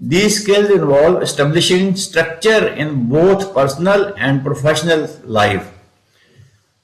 These skills involve establishing structure in both personal and professional life.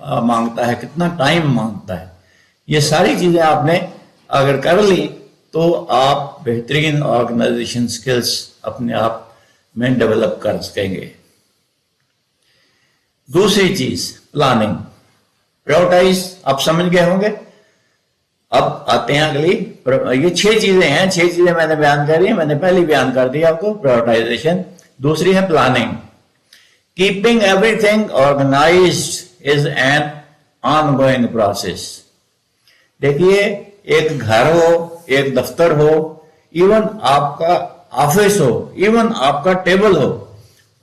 مانگتا ہے, کتنا time مانگتا ہے. یہ ساری چیزیں آپ نے اگر کر لی تو آپ بہترین آرگنائزیشن سکلز اپنے آپ میں ڈیولپ کر سکیں گے. دوسری چیز پلاننگ, پرائورٹائز آپ سمجھ گئے ہوں گے. اب آتے ہیں اگلی, یہ 6 چیزیں ہیں, 6 چیزیں میں نے بیان کر دی, میں نے پہلی بیان کر دی آپ کو, پرائورٹائزیشن. دوسری ہے planning. Keeping everything organized is an ongoing process. دیکھیے, ایک گھر ہو, ایک دفتر ہو, ایون آپ کا آفس ہو, ایون آپ کا ٹیبل ہو,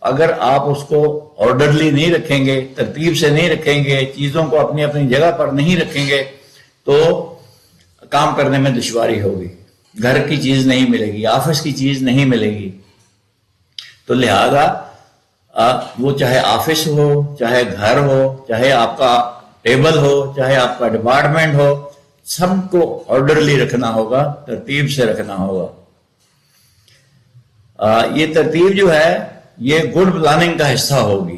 اگر آپ اس کو آرڈرلی نہیں رکھیں گے, ترتیب سے نہیں رکھیں گے, چیزوں کو اپنی اپنی جگہ پر نہیں رکھیں گے تو کام کرنے میں دشواری ہوگی. گھر کی چیز نہیں ملے گی, آفس کی چیز نہیں ملے گی. تو لہذا وہ چاہے آفس ہو, چاہے گھر ہو, چاہے آپ کا ٹیبل ہو, چاہے آپ کا ڈپارٹمنٹ ہو, سب کو آرڈرلی رکھنا ہوگا, ترتیب سے رکھنا ہوگا. یہ ترتیب جو ہے یہ گڈ پلاننگ کا حصہ ہوگی,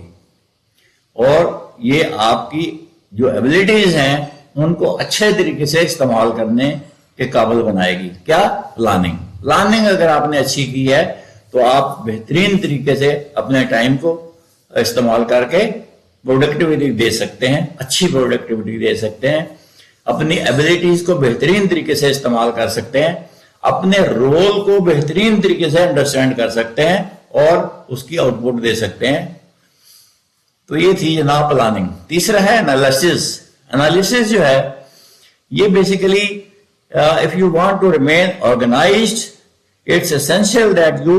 اور یہ آپ کی جو ایبلٹیز ہیں ان کو اچھے طریقے سے استعمال کرنے کے قابل بنائے گی. کیا؟ پلاننگ. پلاننگ اگر آپ نے اچھی کی ہے تو آپ بہترین طریقے سے اپنے ٹائم کو استعمال کر کے پروڈکٹیوٹی دے سکتے ہیں, اچھی پروڈکٹیوٹی دے سکتے ہیں, اپنی ایبلٹیز کو بہترین طریقے سے استعمال کر سکتے ہیں, اپنے رول کو بہترین طریقے سے انڈرسٹینڈ کر سکتے ہیں اور اس کی آؤٹ پٹ دے سکتے ہیں. تو یہ تھی جناب پلاننگ. تیسرا ہے انالیسس. انالیسس جو ہے یہ basically if you want to remain organized, it's essential that you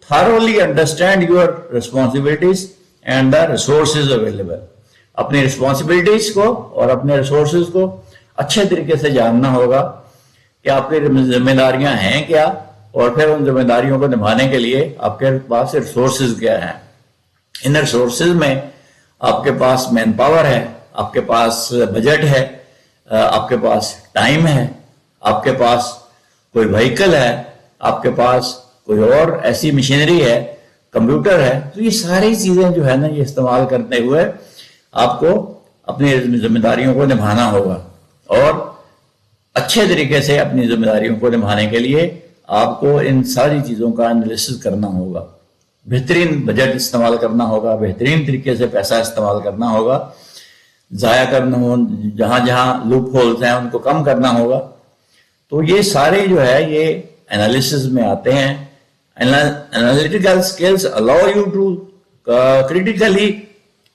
thoroughly understand your responsibilities and the resources available. اپنی responsibilities کو اور اپنے resources کو اچھے طریقے سے جاننا ہوگا کہ آپ کی ذمہ داریاں ہیں کیا, اور پھر ان ذمہ داریوں کو نبھانے کے لیے آپ کے پاس ریسورسز کیا ہیں. ان ریسورسز میں آپ کے پاس مین پاور ہے, آپ کے پاس بجٹ ہے, آپ کے پاس ٹائم ہے, آپ کے پاس کوئی وہیکل ہے, آپ کے پاس کوئی اور ایسی مشینری ہے, کمپیوٹر ہے. تو یہ ساری چیزیں جو ہے نا یہ استعمال کرتے ہوئے آپ کو اپنی ذمہ داریوں کو نبھانا ہوگا, اور اچھے طریقے سے اپنی ذمہ داریوں کو نبھانے کے لیے آپ کو ان ساری چیزوں کا انالیسس کرنا ہوگا, بہترین بجٹ استعمال کرنا ہوگا, بہترین طریقے سے پیسہ استعمال کرنا ہوگا, ضائع کرنا ہو جہاں جہاں لوپ ہولز ہیں ان کو کم کرنا ہوگا. تو یہ سارے جو ہے یہ انالیسس میں آتے ہیں. Analytical skills allow you to critically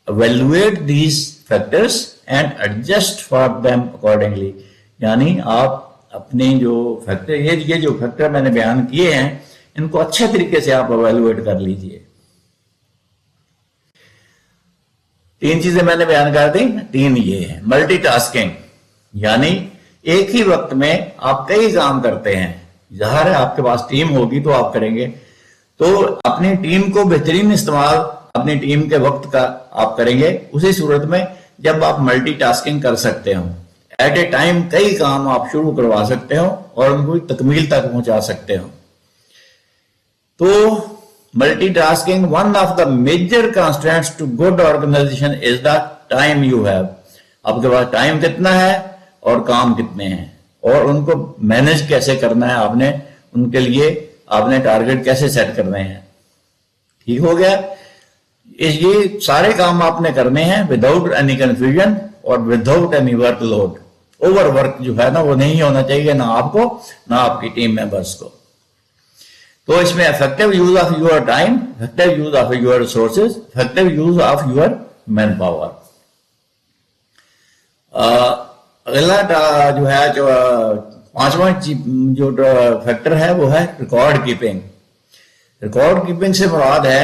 evaluate these factors and adjust for them accordingly. یعنی آپ اپنے جو فیکٹر, یہ جو فیکٹر میں نے بیان کیے ہیں ان کو اچھے طریقے سے آپ ایویلویٹ کر لیجئے. 3 چیزیں میں نے بیان کر دی. 3 یہ ہے ملٹی ٹاسکنگ, یعنی ایک ہی وقت میں آپ کئی کام کرتے ہیں. ظاہر ہے آپ کے پاس ٹیم ہوگی تو آپ کریں گے, تو اپنی ٹیم کو بہترین استعمال اپنی ٹیم کے وقت کا آپ کریں گے اسی صورت میں جب آپ ملٹی ٹاسکنگ کر سکتے ہوں. ایٹ اے ٹائم کئی کام آپ شروع کروا سکتے ہو اور ان کو تکمیل تک پہنچا سکتے ہو. تو multitasking one of the major constraints to good organization is the time you have. آپ کے پاس ٹائم کتنا ہے اور کام کتنے ہیں, اور ان کو مینج کیسے کرنا ہے, آپ نے ان کے لیے آپ نے ٹارگٹ کیسے سیٹ کرنے ہیں. ٹھیک ہو گیا. یہ سارے کام آپ نے کرنے ہیں وداؤٹ اینی کنفیوژن اور without any workload. Overwork جو ہے نا وہ نہیں ہونا چاہیے, نہ آپ کو نہ آپ کی ٹیم ممبرس کو. تو اس میں effective use of your time, effective use of your resources, effective use of your manpower. اگلا جو ہے جو 5واں جو فیکٹر ہے وہ ہے ریکارڈ کیپنگ. ریکارڈ کیپنگ سے مراد ہے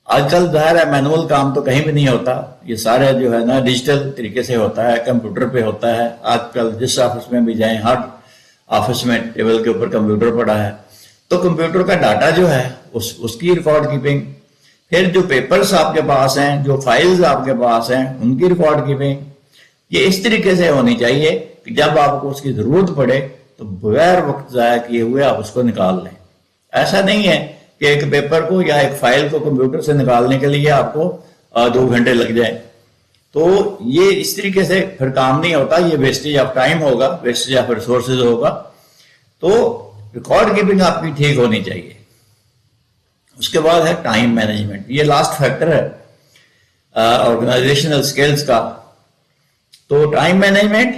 آج کل ظاہر ہے مینول کام تو کہیں بھی نہیں ہوتا, یہ سارے جو ہے نا ڈیجیٹل طریقے سے ہوتا ہے, کمپیوٹر پہ ہوتا ہے. آج کل جس آفس میں بھی جائیں ہر آفس میں ٹیبل کے اوپر کمپیوٹر پڑا ہے, تو کمپیوٹر کا ڈاٹا جو ہے اس کی ریکارڈ کیپنگ. پھر جو پیپرز آپ کے پاس ہیں, جو فائلز آپ کے پاس ہیں, ان کی ریکارڈ کیپنگ. یہ اس طریقے سے ہونی چاہیے کہ جب آپ کو اس کی ضرورت پڑے تو بغیر وقت ضائع کیے ہوئے آپ اس کو نکال لیں. ایسا نہیں ہے کہ ایک پیپر کو یا ایک فائل کو کمپیوٹر سے نکالنے کے لیے آپ کو 2 گھنٹے لگ جائیں. تو یہ اس طریقے سے پھر کام نہیں ہوتا، یہ ویسٹیج آف ٹائم ہوگا، ویسٹیج آف ریسورسز ہوگا. تو ریکارڈ کیپنگ آپ کی ٹھیک ہونی چاہیے. اس کے بعد ہے ٹائم مینجمنٹ، یہ لاسٹ فیکٹر ہے آرگنائزیشنل سکلز کا. تو ٹائم مینجمنٹ،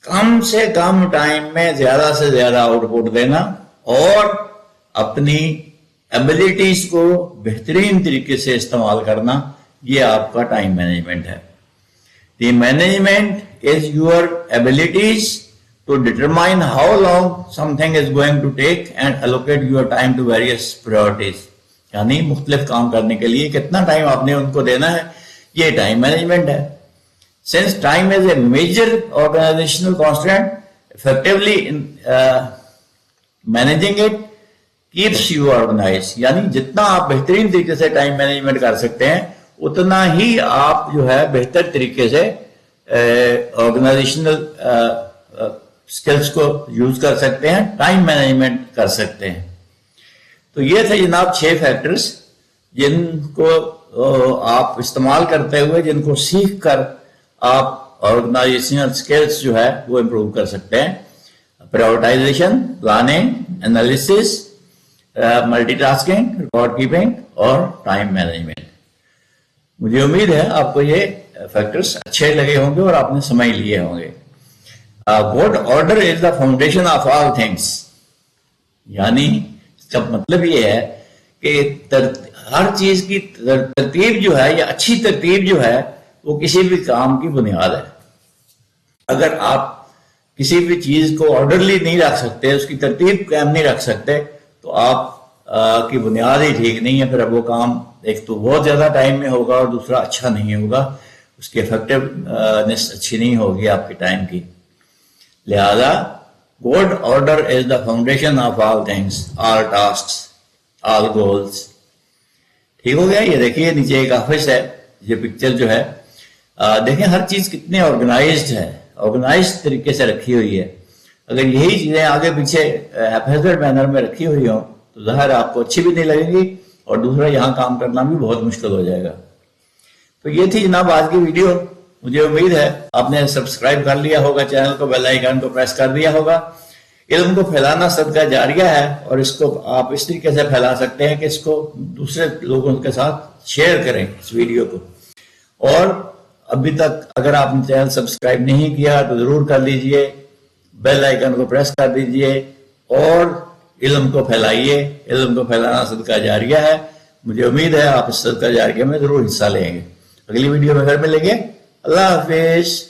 کم سے کم ٹائم میں زیادہ سے زیادہ آؤٹ پٹ دینا اور اپنی ایبلٹیز کو بہترین طریقے سے استعمال کرنا، یہ آپ کا ٹائم مینجمنٹ ہے. The management is your abilities to determine how long something is going to take and allocate your time to various priorities. یعنی مختلف کام کرنے کے لیے کتنا ٹائم آپ نے ان کو دینا ہے، یہ ٹائم مینجمنٹ ہے. Since time is a major organizational constant, effectively managing it keeps you organized. یعنی جتنا آپ بہترین طریقے سے ٹائم مینجمنٹ کر سکتے ہیں اتنا ہی آپ جو ہے بہتر طریقے سے آرگنائزیشنل اسکلس کو یوز کر سکتے ہیں، ٹائم مینجمنٹ کر سکتے ہیں. تو یہ تھے جناب 6 فیکٹرز جن کو آپ استعمال کرتے ہوئے، جن کو سیکھ کر آپ آرگنائزیشنل سکلز جو ہے وہ امپروو کر سکتے ہیں. Prioritisation, planning, analysis, multi tasking, record keeping اور ٹائم مینجمنٹ. مجھے امید ہے آپ کو یہ فیکٹرز اچھے لگے ہوں گے اور آپ نے سمجھ لیے ہوں گے. Good order is the foundation of all things. یعنی اس کا مطلب یہ ہے کہ ہر چیز کی ترتیب جو ہے یا اچھی ترتیب جو ہے وہ کسی بھی کام کی بنیاد ہے. اگر آپ کسی بھی چیز کو آرڈرلی نہیں رکھ سکتے، اس کی ترتیب قائم نہیں رکھ سکتے، تو آپ کی بنیاد ہی ٹھیک نہیں ہے. پھر اب وہ کام ایک تو بہت زیادہ ٹائم میں ہوگا اور دوسرا اچھا نہیں ہوگا، اس کی افیکٹونیس اچھی نہیں ہوگی آپ کے ٹائم کی. لہذا good order is the foundation of all things, all tasks, all goals. ٹھیک ہو گیا. یہ دیکھیے نیچے ایک آفس ہے، یہ پکچر جو ہے دیکھیں ہر چیز کتنے آرگنائزڈ ہے، آرگنائزڈ طریقے سے رکھی ہوئی ہے. اگر یہی چیزیں آگے پیچھے ہیپیزڈ مینر میں رکھی ہوئی ہوں تو ظاہر آپ کو اچھی بھی نہیں لگے گی اور دوسرا یہاں کام کرنا بھی بہت مشکل ہو جائے گا. تو یہ تھی جناب آج کی ویڈیو. مجھے امید ہے آپ نے سبسکرائب کر لیا ہوگا چینل کو، بیل آئیکن کو پریس کر دیا ہوگا. علم کو پھیلانا صدقہ جاریہ ہے اور اس کو آپ اس طریقے سے پھیلا سکتے ہیں کہ اس کو دوسرے لوگوں کے ساتھ شیئر کریں اس ویڈیو کو. اور ابھی تک اگر آپ نے چینل سبسکرائب نہیں کیا تو ضرور کر لیجئے، بیل آئیکن کو پریس کر دیجئے اور علم کو پھیلائیے. علم کو پھیلانا صدقہ جاریہ ہے. مجھے امید ہے آپ اس صدقہ جاریہ میں ضرور حصہ لیں گے. اگلی ویڈیو میں پھر ملیں گے. اللہ حافظ.